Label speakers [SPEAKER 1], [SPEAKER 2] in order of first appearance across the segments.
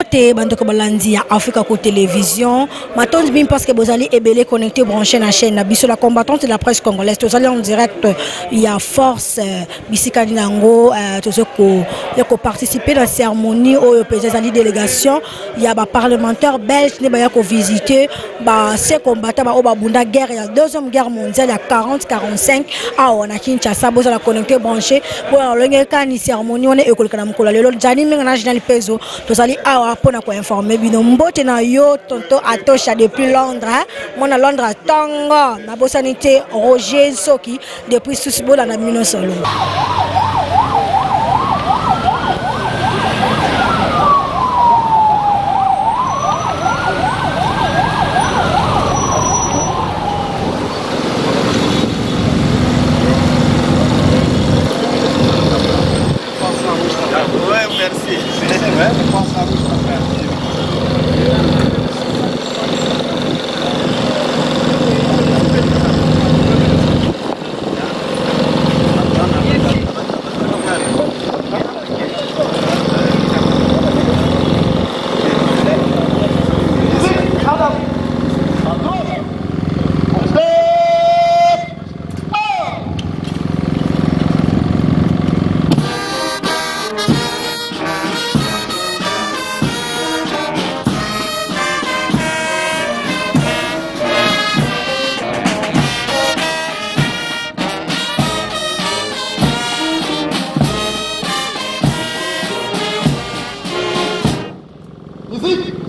[SPEAKER 1] Mbote bandeko balandi ya Africa ko télévision matonzi bim parce que bozali ebele connecté branché na chaîne na biso la combattante de la presse congolaise tozali en direct il y a force bisika nango tozoko ko participer dans la cérémonie au président délégation il y a ba parlementaire belge ne ba ya ko visiter ba ces combattants ba oba bunda guerre ya deuxième guerre mondiale ya 40-45 a on a Kinshasa bozala connecté branché pour longue kani cérémonie on est école kana mkola lelo jani minga national peso tozali awa pona ko informer bino mbote na yo tonto atosha depuis Londres mona Londres tongo na bosanité Roger Soki depuis Susbola na Mino Solo.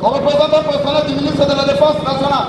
[SPEAKER 2] Au représentant personnel du ministre de la Défense nationale.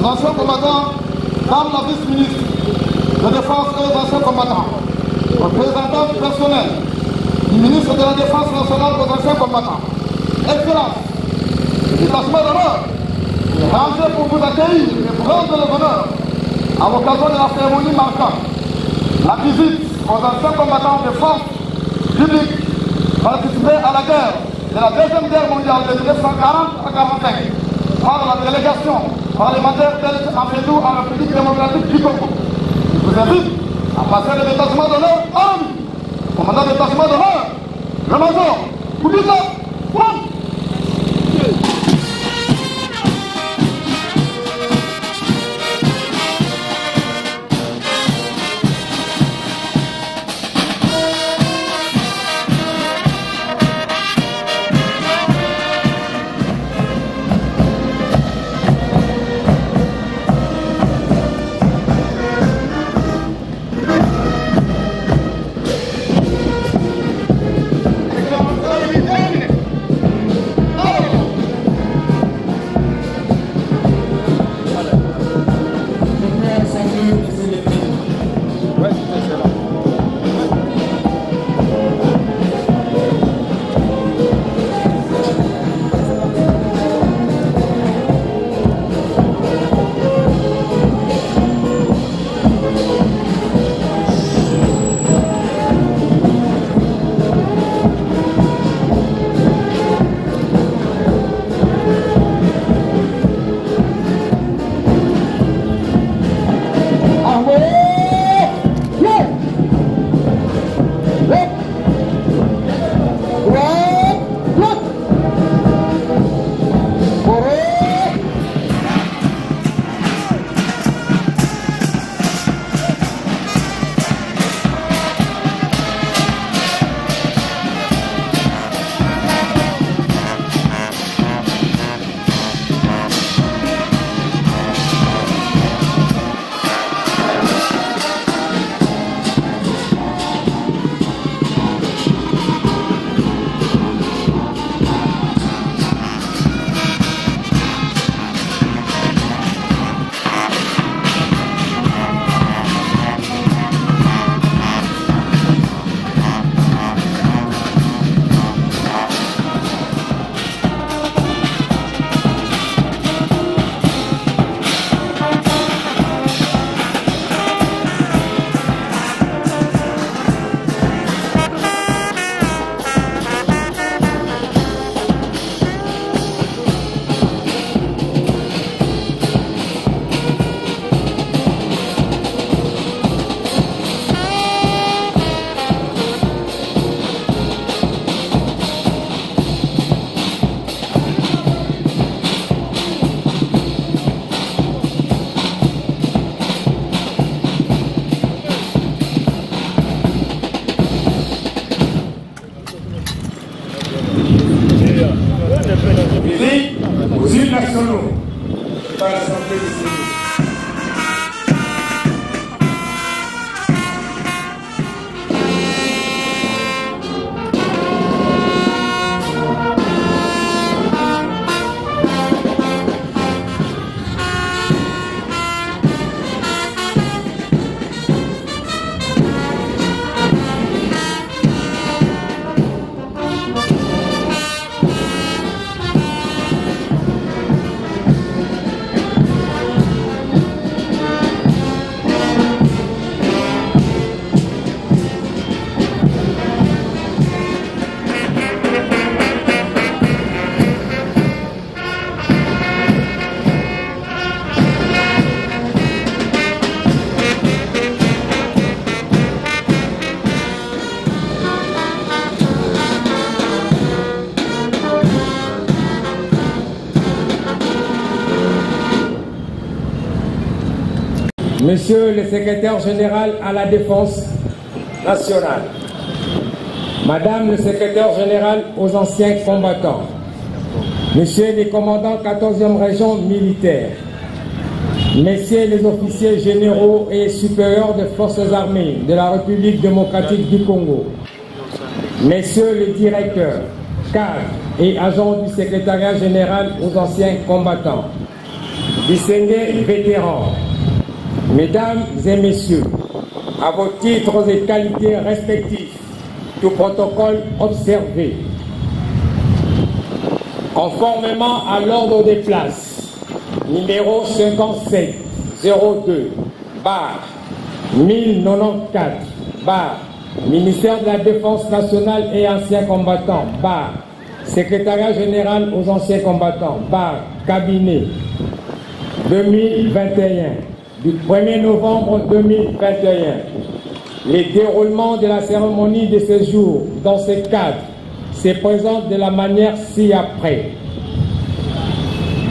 [SPEAKER 2] Anciens combattants, Madame la vice-ministre de Défense et des anciens combattants, représentant personnel du ministre de la Défense nationale aux anciens combattants, Excellence, le détachement d'honneur est rangé pour vous accueillir et vous rendre le bonheur à l'occasion de la cérémonie marquant la visite aux anciens combattants des forces publiques participés à la guerre de la Deuxième Guerre mondiale de 1940 à 1945 par la délégation parlementaire belge en Fédou en République démocratique du Congo. Je vous invite à passer le détachement d'honneur à l'ami. Commandant de détachement d'honneur, le major, Koudika, Juan.
[SPEAKER 3] Monsieur le secrétaire général à la Défense nationale, Madame le secrétaire général aux anciens combattants, Messieurs les commandants 14e région militaire, Messieurs les officiers généraux et supérieurs des forces armées de la République démocratique du Congo, Messieurs les directeurs, cadres et agents du secrétariat général aux anciens combattants, distingués vétérans, Mesdames et Messieurs, à vos titres et qualités respectifs, tout protocole observé. Conformément à l'ordre des places, numéro 5702/1094, ministère de la Défense nationale et anciens combattants, secrétariat général aux anciens combattants, cabinet 2021, du 1er novembre 2021. Les déroulements de la cérémonie de ce jour dans ce cadre se présentent de la manière ci-après.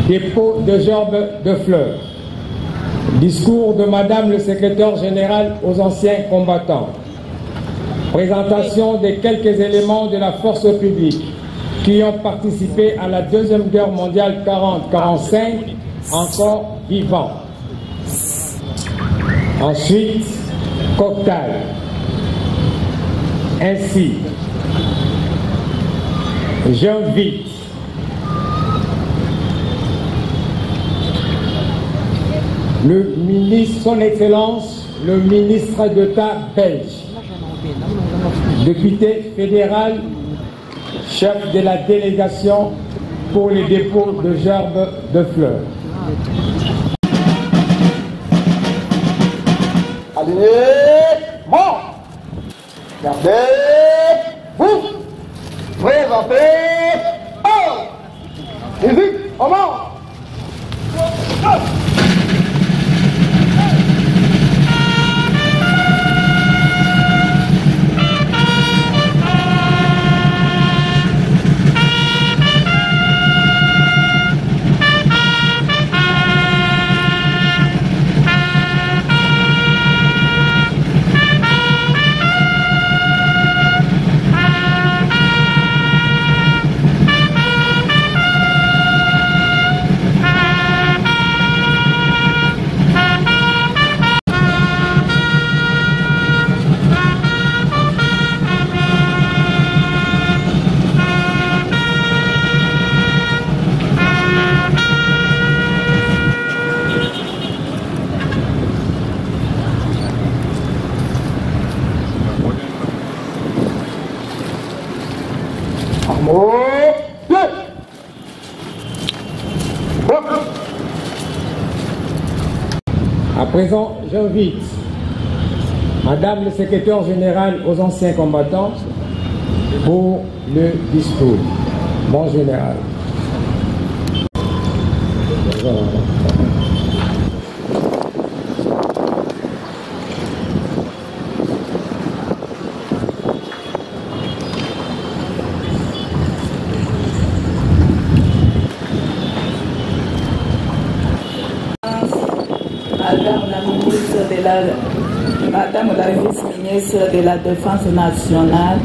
[SPEAKER 3] Dépôt de gerbes de fleurs. Discours de Madame le secrétaire général aux anciens combattants. Présentation de quelques éléments de la force publique qui ont participé à la Deuxième Guerre mondiale 40-45, encore vivants. Ensuite, cocktail. Ainsi, j'invite le ministre, son Excellence, le ministre d'État belge, député fédéral, chef de la délégation pour les dépôts de gerbes de fleurs.
[SPEAKER 2] Alignez, mort. Gardez, vous. Présentez, oh. Hésite, au mort.
[SPEAKER 3] À présent, j'invite Madame le secrétaire général aux anciens combattants pour le discours. Bon général.
[SPEAKER 4] Madame la vice-ministre de la Défense nationale,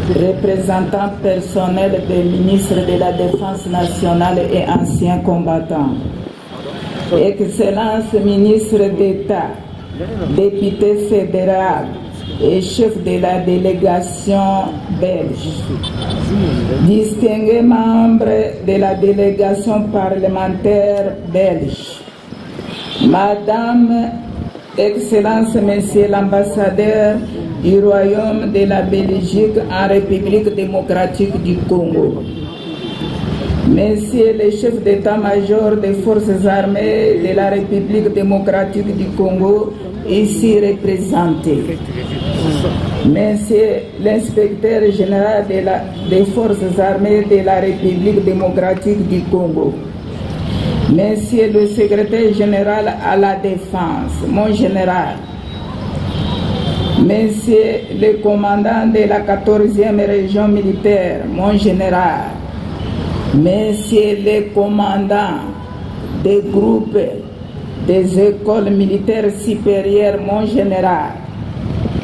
[SPEAKER 4] représentant personnel des ministres de la Défense nationale et anciens combattants, Excellence ministre d'État, député fédéral et chef de la délégation belge, distingués membres de la délégation parlementaire belge, Madame, Excellence, Monsieur l'ambassadeur du Royaume de la Belgique en République démocratique du Congo, Messieurs les chefs d'état-major des forces armées de la République démocratique du Congo, ici représentés, Monsieur l'inspecteur général des forces armées de la République démocratique du Congo, Monsieur le secrétaire général à la Défense, mon général, Monsieur le commandant de la 14e région militaire, mon général, Messieurs les commandants des groupes des écoles militaires supérieures, mon général,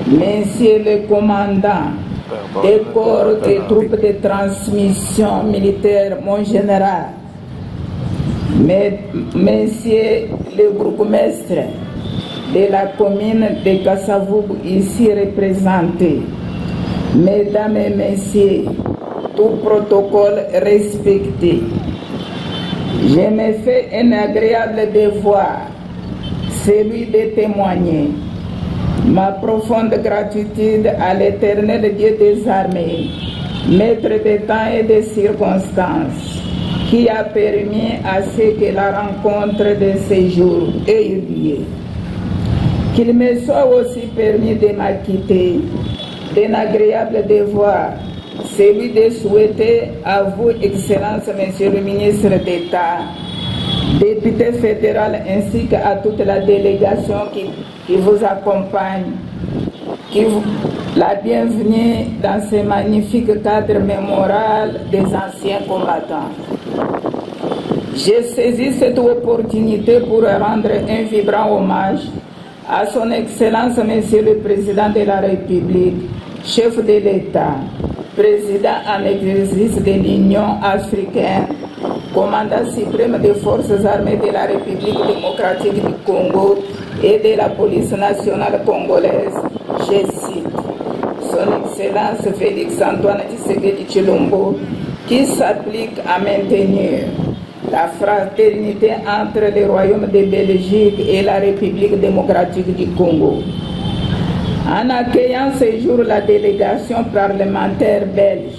[SPEAKER 4] Messieurs les commandants des corps des troupes de transmission militaire, mon général, Messieurs les bourgmestres de la commune de Kassavoub ici représentés, Mesdames et Messieurs, tout protocole respecté, je me fais un agréable devoir, celui de témoigner ma profonde gratitude à l'Éternel Dieu des armées, maître des temps et des circonstances, qui a permis à ce que la rencontre de ces jours ait eu lieu. Qu'il me soit aussi permis de m'acquitter d'un agréable devoir, celui de souhaiter à vous, Excellence, Monsieur le ministre d'État, député fédéral, ainsi qu'à toute la délégation qui vous accompagne, la bienvenue dans ce magnifique cadre mémorial des anciens combattants. J'ai saisi cette opportunité pour rendre un vibrant hommage à son Excellence, Monsieur le Président de la République, chef de l'État, président en exercice de l'Union africaine, commandant suprême des forces armées de la République démocratique du Congo et de la police nationale congolaise, je cite son Excellence Félix Antoine Tshisekedi Tshilombo, qui s'applique à maintenir la fraternité entre le Royaume de Belgique et la République démocratique du Congo. En accueillant ce jour la délégation parlementaire belge,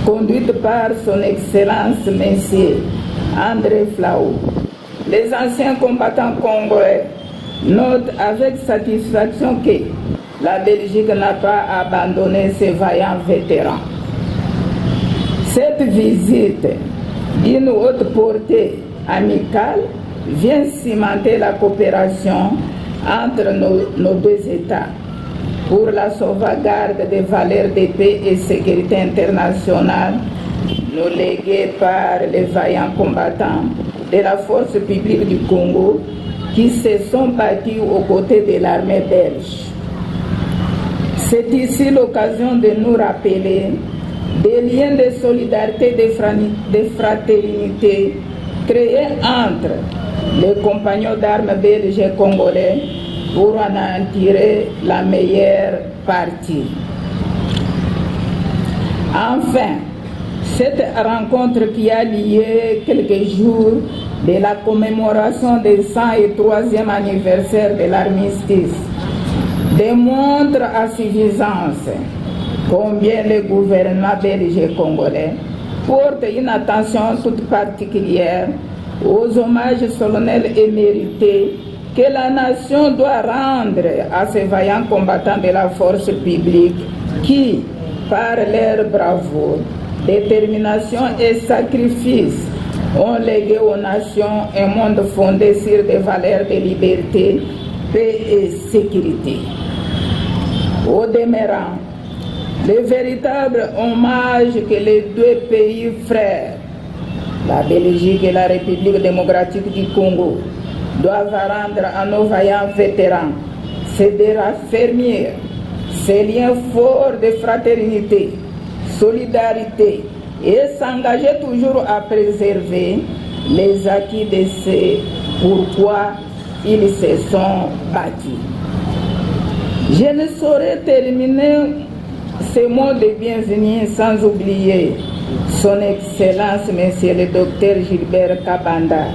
[SPEAKER 4] conduite par son Excellence Monsieur André Flau, les anciens combattants congolais notent avec satisfaction que la Belgique n'a pas abandonné ses vaillants vétérans. Cette visite d'une haute portée amicale vient cimenter la coopération entre nos deux États pour la sauvegarde des valeurs de paix et sécurité internationale, nous léguées par les vaillants combattants de la force publique du Congo qui se sont battus aux côtés de l'armée belge. C'est ici l'occasion de nous rappeler des liens de solidarité, de fraternité créés entre les compagnons d'armes belges et congolais pour en tirer la meilleure partie. Enfin, cette rencontre qui a lié quelques jours de la commémoration du 103e anniversaire de l'armistice démontre à suffisance combien le gouvernement belge et congolais porte une attention toute particulière aux hommages solennels et mérités que la nation doit rendre à ces vaillants combattants de la force publique qui, par leur bravoure, détermination et sacrifice, ont légué aux nations un monde fondé sur des valeurs de liberté, paix et sécurité. Au demeurant, le véritable hommage que les deux pays frères, la Belgique et la République démocratique du Congo, doivent rendre à nos vaillants vétérans, c'est de raffermir ces liens forts de fraternité, solidarité et s'engager toujours à préserver les acquis de ce pourquoi ils se sont battus. Je ne saurais terminer ces mots de bienvenue sans oublier son Excellence, Monsieur le Docteur Gilbert Kabanda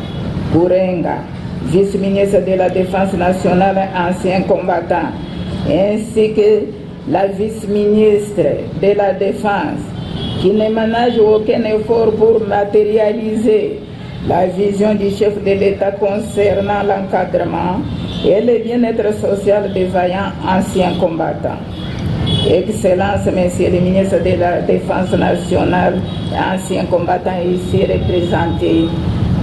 [SPEAKER 4] Gourenga, vice-ministre de la Défense nationale, ancien combattant, ainsi que la vice-ministre de la Défense, qui ne ménage aucun effort pour matérialiser la vision du chef de l'État concernant l'encadrement et le bien-être social des vaillants anciens combattants. Excellence, Monsieur le ministre de la Défense nationale, ancien combattant ici représenté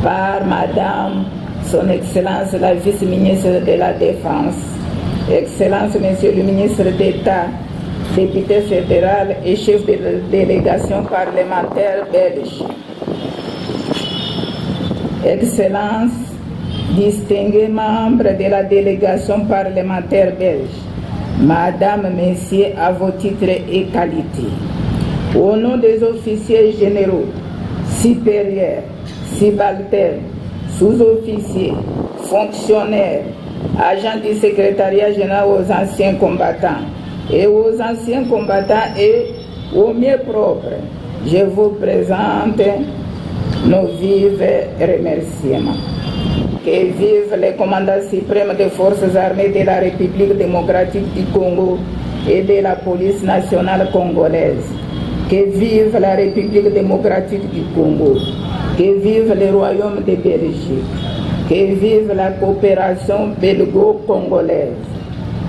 [SPEAKER 4] par Madame, Son Excellence la vice-ministre de la Défense, Excellence, Monsieur le ministre d'État, député fédéral et chef de la délégation parlementaire belge, Excellence, distingués membres de la délégation parlementaire belge, Madame, Messieurs, à vos titres et qualités, au nom des officiers généraux, supérieurs, subalternes, sous-officiers, fonctionnaires, agents du secrétariat général aux anciens combattants et aux anciens combattants et aux mieux propres, je vous présente nos vifs remerciements. Que vivent les commandants suprêmes des forces armées de la République démocratique du Congo et de la police nationale congolaise. Que vive la République démocratique du Congo. Que vive le Royaume de Belgique. Que vive la coopération belgo-congolaise.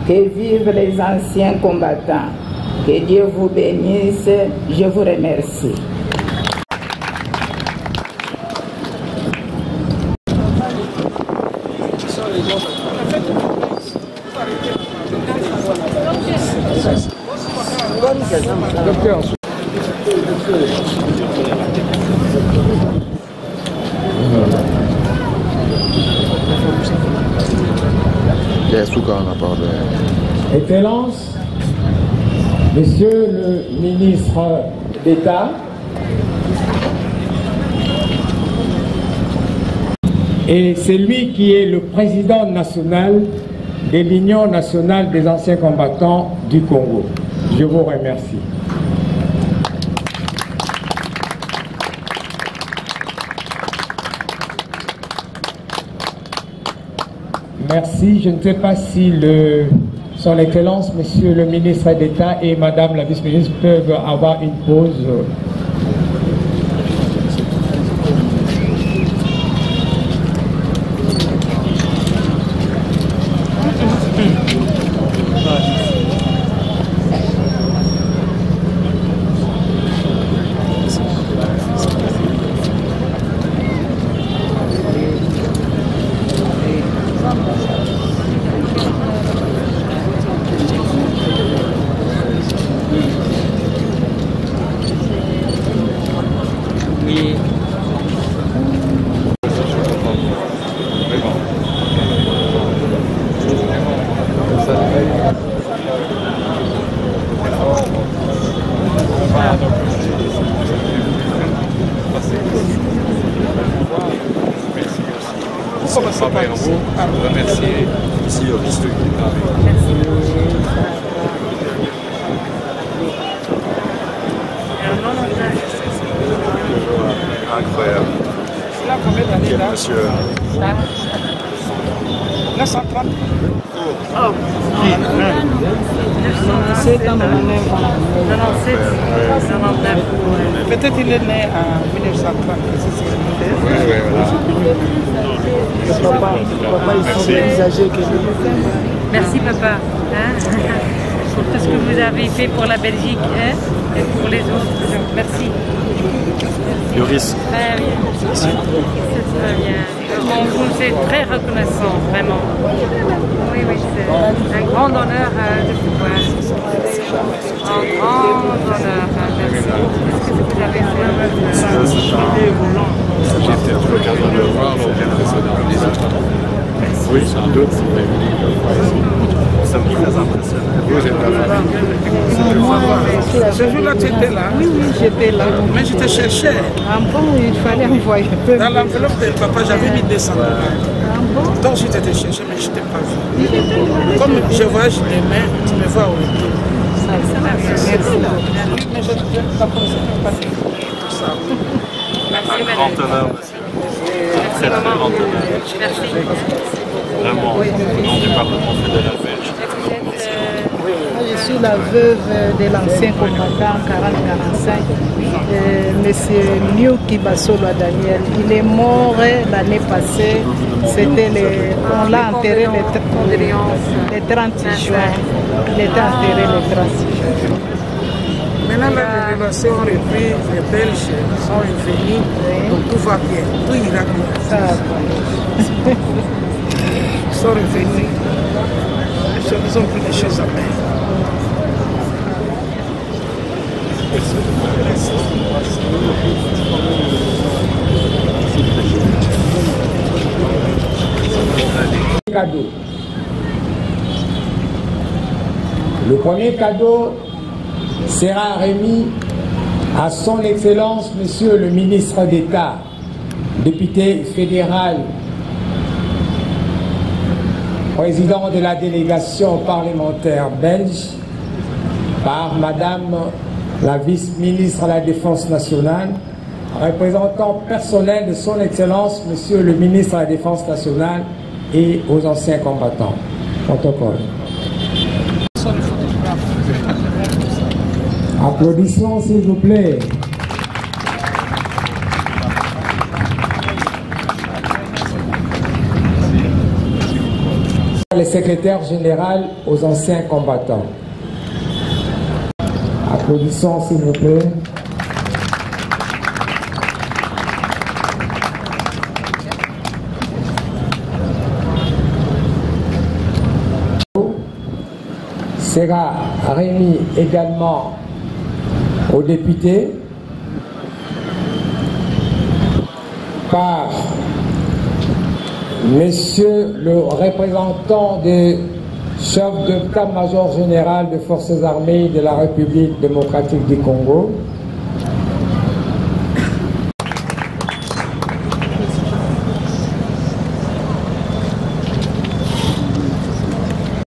[SPEAKER 4] Que vivent les anciens combattants. Que Dieu vous bénisse. Je vous remercie.
[SPEAKER 3] Docteur. Excellence, Monsieur le ministre d'État, et c'est lui qui est le président national de l'Union nationale des anciens combattants du Congo. Je vous remercie. Merci. Je ne sais pas si son Excellence, Monsieur le ministre d'État et Madame la vice-ministre peuvent avoir une pause.
[SPEAKER 5] Incroyable. Monsieur. 930. Oh.
[SPEAKER 4] 97 ans, 99.
[SPEAKER 5] Peut-être il est né en 1930. Oui, voilà.
[SPEAKER 6] Papa, ils sont plus âgés que lui.
[SPEAKER 7] Merci papa, pour tout ce que vous avez fait pour la Belgique et pour les autres. Merci.
[SPEAKER 5] Yoris.
[SPEAKER 7] Très bien. C'est très bien. On vous est très reconnaissant, vraiment. Oui, c'est un grand honneur de vous voir. Un grand honneur. Merci. Qu'est-ce que vous avez fait?
[SPEAKER 5] J'ai été l'occasion de le voir lors des précédents. Oui, sans doute. Nous sommes très impressionnés. Vous êtes là.
[SPEAKER 6] Ce jour-là, tu étais là? Oui, j'étais là.
[SPEAKER 5] Mais je te cherchais.
[SPEAKER 6] Bon, il fallait envoyer.
[SPEAKER 5] Dans l'enveloppe de papa, j'avais mis 200 $. Donc je t'ai cherché, mais je ne t'ai pas vu. Comme je voyage demain, tu me vois au retour.
[SPEAKER 7] Merci.
[SPEAKER 5] Mais je ne t'ai pas dit tout ça. Un grand honneur, monsieur. Très très grand honneur.
[SPEAKER 7] Merci.
[SPEAKER 5] Vraiment, au nom du Parlement fédéral belge.
[SPEAKER 6] Je suis la veuve de l'ancien combattant 40-45, monsieur Nyuki Basolo Daniel. Il est mort l'année passée. On l'a enterré le 30 juin. Il était enterré le 30 juin.
[SPEAKER 8] Maintenant, les relations ont repris, les Belges sont venus, donc tout va bien, tout ira bien. Ils sont revenus, ils ont pris des choses à faire.
[SPEAKER 3] Cadeau. Le premier cadeau sera remis à son Excellence, Monsieur le ministre d'État, député fédéral, président de la délégation parlementaire belge, par Madame la vice-ministre à la Défense nationale, représentant personnel de son Excellence, Monsieur le ministre à la Défense nationale et aux anciens combattants. Protocole. Applaudissements s'il vous plaît. Le secrétaire général aux anciens combattants. Applaudissements s'il vous plaît. Sera remis également aux députés par Monsieur le représentant du chef d'état-major général des forces armées de la République démocratique du Congo,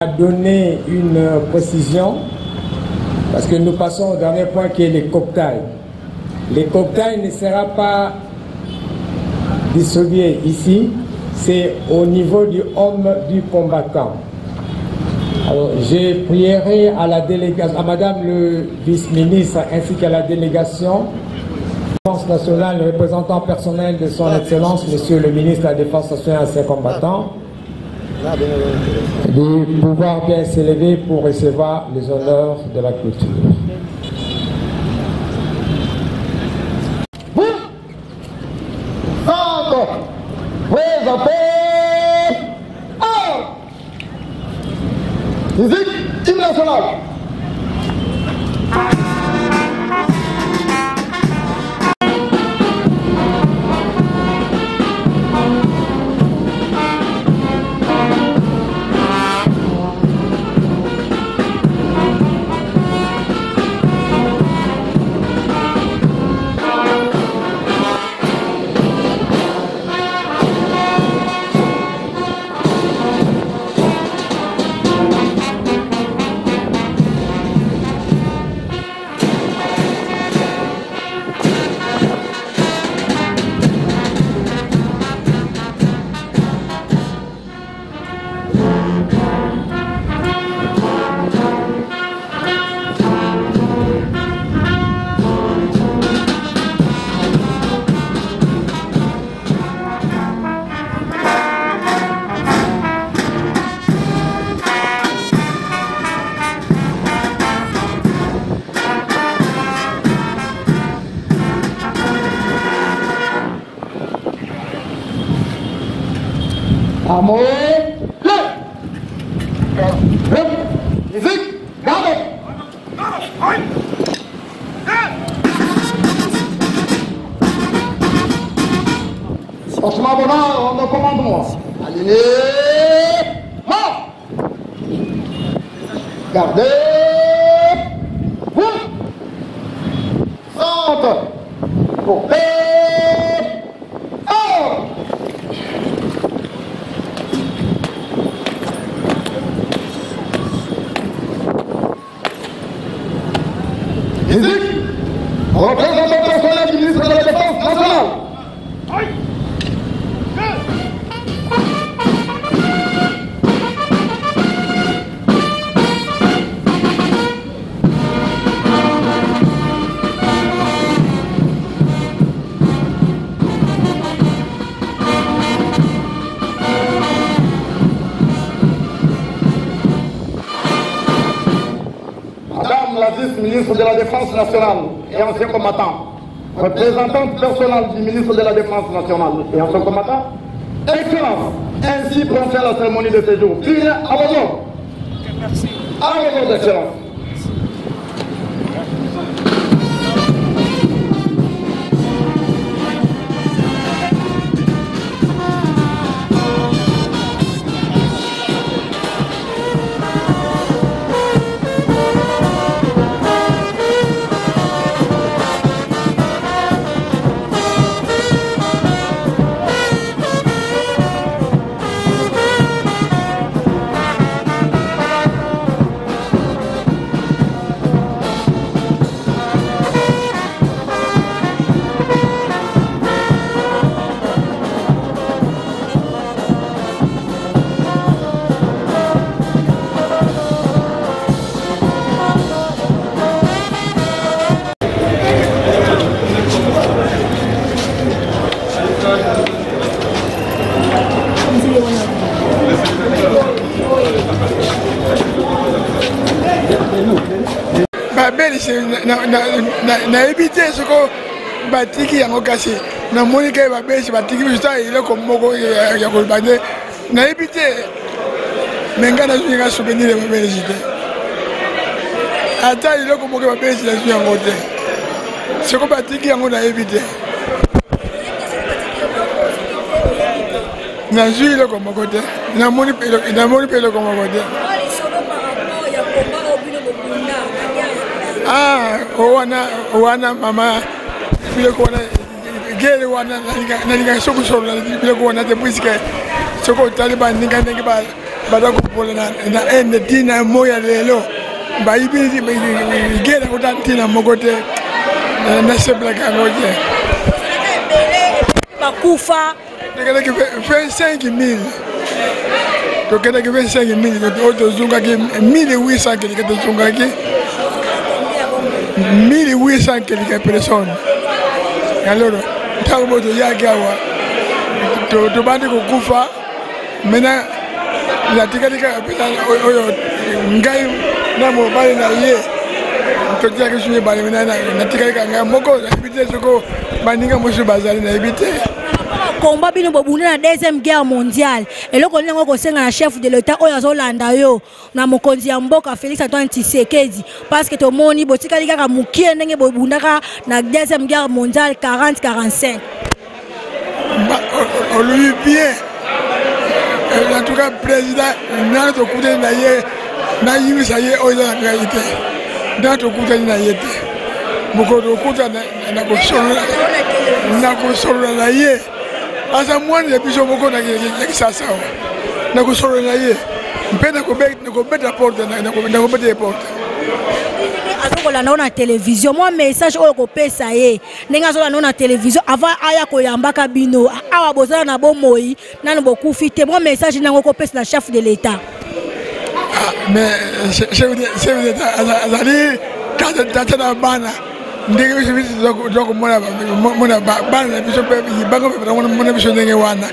[SPEAKER 3] a donné une précision parce que nous passons au dernier point qui est les cocktails. Les cocktails ne seront pas distribués ici, c'est au niveau du homme du combattant. Alors, je prierai à la délégation, à Madame le vice-ministre ainsi qu'à la délégation Défense nationale, le représentant personnel de son Excellence, Monsieur le ministre de la Défense nationale et ses combattants, de pouvoir bien s'élever pour recevoir les honneurs de la culture.
[SPEAKER 2] Musique hymne national. Amour, musique, garde. Osman Bonheur, on me commande moi. Aligné, mort. Gardez, vous. Centre, coupé, or. Musique, représentant personnel du ministre de la Défense nationale. Madame la vice-ministre de la Défense nationale et ancien combattant, représentante personnelle du ministre de la Défense nationale et ancien combattant, Excellence, ainsi prononcée à la cérémonie de séjour. Puis à vos ordres. À vos ordres, Excellence.
[SPEAKER 9] na éviter ce que batiki yango kasi na monika ba beshi batiki biso ile ko moko ya ko bande na éviter mengana zuinga souvenir ba beshi te ata ile ko moko ba beshi la zuinga ngote ce que batiki yango na éviter na zuile ko moko te na moni pelo ko moko te wana mama bile ko wana gere wana nanga soko solo bile ko wana te puisque soko taliban ninga ninga ba da ko pola na ende tina moya lelo ba ibi gere ko tina mogote na sebla ka ngoje
[SPEAKER 1] ba kufa
[SPEAKER 9] de que 25 000 donc de que 25 000 to zunga ki 1800 que to zunga ki 1800 quelques personnes. Alors, tant que tu y a gawa, tu vas dire que kufa, maintenant la tika ngai na mo bali na ye, tu dis que je suis bali maintenant na tika ngai moko éviter ce que baninga mo su bazali na éviter.
[SPEAKER 1] Combat bino bobunda na deuxième guerre mondiale eloko ndengo ko senga na chef de l'état oyo azolanda yo na mokonzi ya mboka Félix Antoine Tshisekedi parce que to moni botikali kaka mukie ndenge bobundaka na deuxième guerre mondiale 40-45
[SPEAKER 9] on lui bien en tout cas président na to kude na ye na yimi sa ye oyo na ngayite na to kude na yete boko to kuta na ko solo na ye asa mwana ya biso moko na kisasa na ko solo na ye mpenda ko beta porte na ko beta porte
[SPEAKER 1] azokola na télévision moi message oyo ko pesa ye ndenge azola na télévision avant aya ko yambaka bino awa bozala na bomoi nanu bokufi te moi message nango ko pesa na chef de l'état
[SPEAKER 9] mais chef de l'état azali tata na bana ndenge biso doko mona bana biso pe bango pe mona biso ndenge wana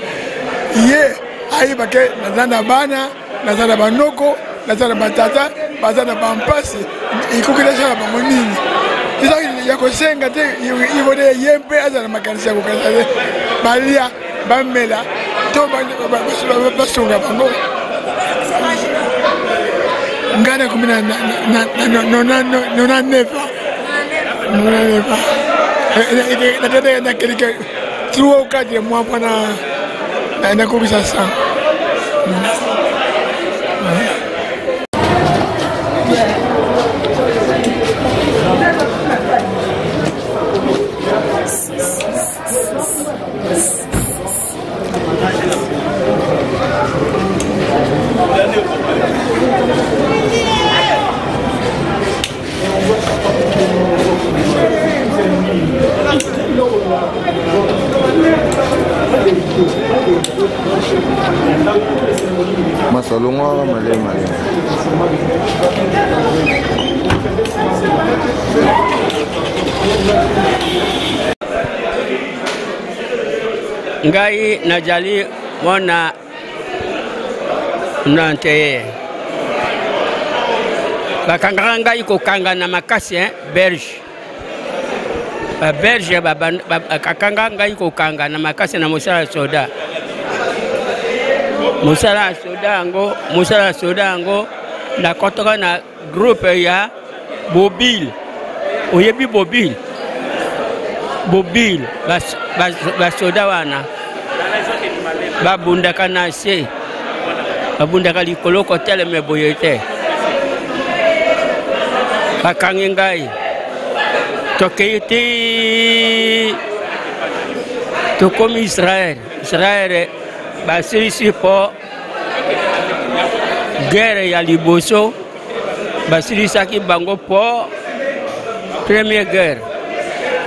[SPEAKER 9] ye ayiba ke nazana bana nazana banoko nazana batata bazana bampasi ikukira shala bango nini isa ya kosenga te ibode yempe azana makanisa ko kaza balia bamela to basunga bango ngana kumina na nefa na quelqu'un 3 ou 4 mois pendant la conversation.
[SPEAKER 10] Masalunga malema
[SPEAKER 11] ngai najali mona nante bakanga ngai ko kanga na makasi belge belge kakanga ngai ko kanga na makasi na musala soda musala soda ngo na kotoka na groupe ya Bobile oyebi Bobile basoda wana babundaka na se babundaka likolo kotele me boyete bakangi ngai tokeyiti tokomi Israel basilisi po guerre ya liboso basilisaki bango po première guerre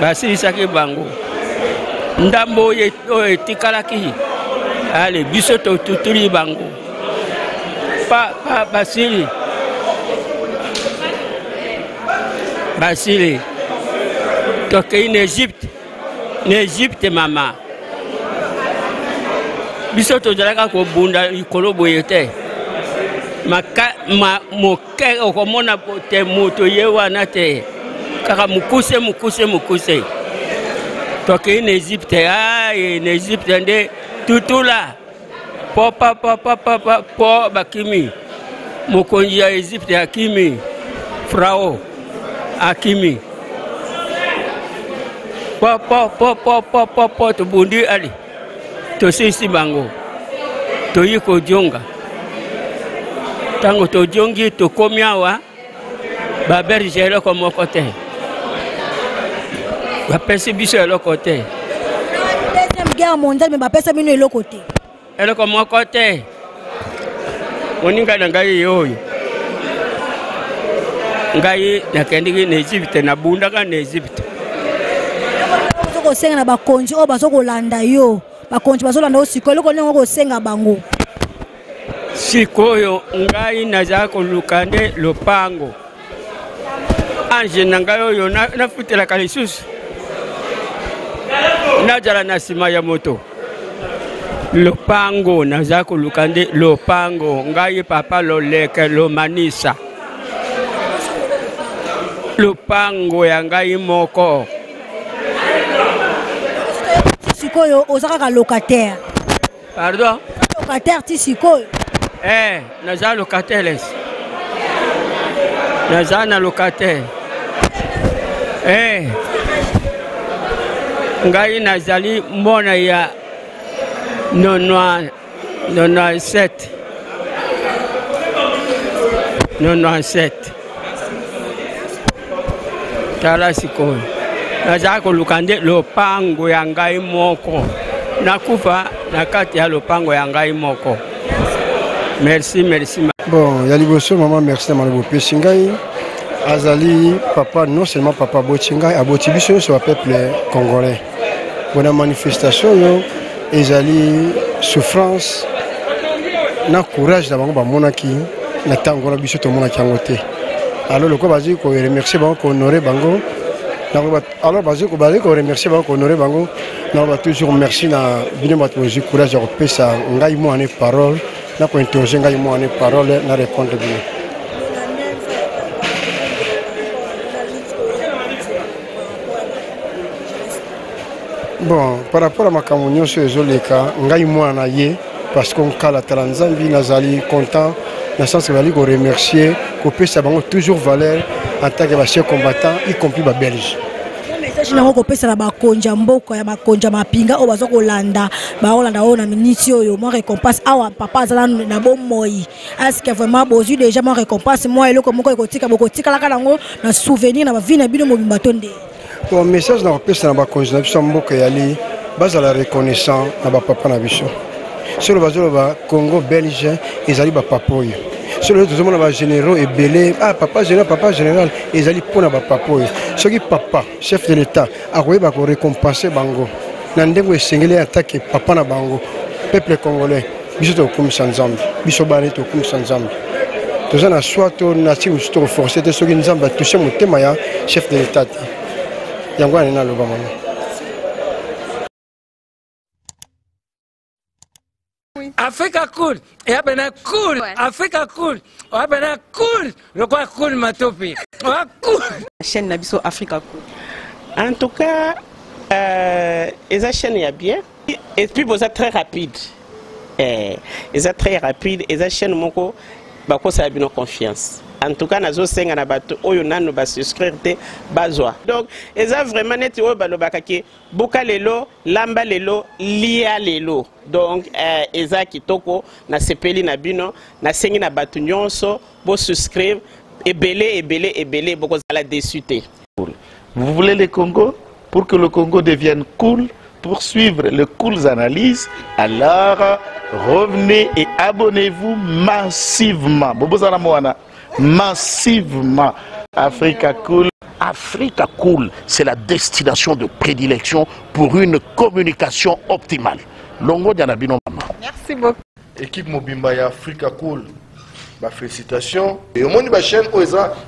[SPEAKER 11] basilisaki bango ndambo oyo etikalaki ale biso totutuli bango basili tokei na Egypte mama biso tozalaka kobunda likolo boye te moke okomona te moto ye wana te kaka mukuse toke en Égypte en Égypte nde tutula po bakimi mokonzi ya Égypte akimi Frao akimi po tobundi ali tosisi bango toyi kojonga tango tojongi tokomi awa baberge eloko moko te bapesi biso eloko te.
[SPEAKER 1] Deuxième guerre mondiale mais bapesa bino eloko te
[SPEAKER 11] eloko moko te moninga na ngai oyo ngai nakendiki na Égypte nabundaka na Égypte
[SPEAKER 1] kosenga na bakonzi oyo bazokolanda yo bakonzi bazolanda yo sikoyo eloko ndenge kosenga bango
[SPEAKER 11] sikoyo ngai naza koluka nde lopango ange na ngai oyo nafutelaka lisusu najala na nsima ya moto lopango naza koluka nde lopango ngai papa loleke lomanisa lopango ya ngai moko
[SPEAKER 1] sikoyo ozaka locataire.
[SPEAKER 11] Pardon?
[SPEAKER 1] Locataire ti sikoyo.
[SPEAKER 11] Naza locataire. Naza na locataire. Ngai nazali mona ya 97. Tala sikoyo. Naza kolukande lopango ya ngai moko. Nakufa nakati ya lopango ya ngai moko. Merci.
[SPEAKER 10] Bon, ya liboso maman merci na malobo pesi ngai. Azali papa, non seulement papa Bochingai, a Botibiso sur le peuple congolais. Pour la manifestation, ezali souffrance, na courage d'abord ba monaki, na tangola biso to monaki angote. Alors le quoi basi ko remercier bango ko honorer bango. Alors basi ko remercier bango ko honorer bango. Na ba toujours merci na bino ba to courage ko pesa ngai mo ane parole, na ko interroger ngai mo ane parole na répondre bien. Bon, par rapport à ma communion sur les oleka, ngai moi na ye parce qu'on kala talanzambi nazali content, dans le sens que vali ko remercier, ko pesa bango toujours valeur en tant que chef combattant, y compris ba belge.
[SPEAKER 1] Message na ko pesa na bakonja mboko ya bakonja mapinga o bazo kolanda, ba olanda o na miniti oyo mo récompense awa papa azala na bomoi. Est-ce que vraiment bozu déjà mo récompense moi eloko moko ekotika bokotika la kanango na souvenir na ba vie na bino mo bimbatonde.
[SPEAKER 10] Bon message na pesa na bakonzi na biso mboka yali bazala reconnaissant na ba papa na biso. Sur le bazolo ba Congo belge ezali ba papoyo. Sur le tout monde ba généraux et belé papa général ezali pona ba papoyo. Soki papa chef de l'état akoyeba ko récompenser bango. Na ndengo esengeli attaque papa na bango. Peuple congolais biso to komisa nzambe. Biso bale to komisa nzambe. Tozana soit to na ti to forcer te soki nzambe toucher motema ya chef de l'état.
[SPEAKER 3] Africa cool, et abena cool, Africa cool, abena cool, le quoi cool matopi, cool.
[SPEAKER 12] Chaîne Nabiso Africa cool.
[SPEAKER 13] En tout cas, les chaînes y a bien, et puis vous êtes très rapide, ils êtes très rapide, et les chaînes moko, bako ça a bien confiance. En tout cas, nazo senga na bato oyo nanu ba souscrire te bazwa. Donc, eza vraiment neti oyo balobaka ke boka lelo, lamba lelo, lia lelo. Donc, eza kitoko na sepeli na bino, na sengi na bato nyonso bo souscrire ebele boko zala déçu te.
[SPEAKER 14] Vous voulez le Congo pour que le Congo devienne cool, pour suivre les cool analyses, alors revenez et abonnez-vous massivement. Bobozana Moana. Massivement. Africa Cool.
[SPEAKER 15] Africa Cool, c'est la destination de prédilection pour une communication optimale. Longo Dianabino Mama.
[SPEAKER 12] Merci beaucoup.
[SPEAKER 16] Équipe Mobimba et Africa Cool. Félicitations. Et au monde de la chaîne,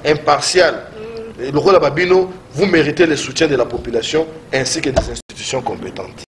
[SPEAKER 16] impartial. Et le rôle de Babino, vous méritez le soutien de la population ainsi que des institutions compétentes.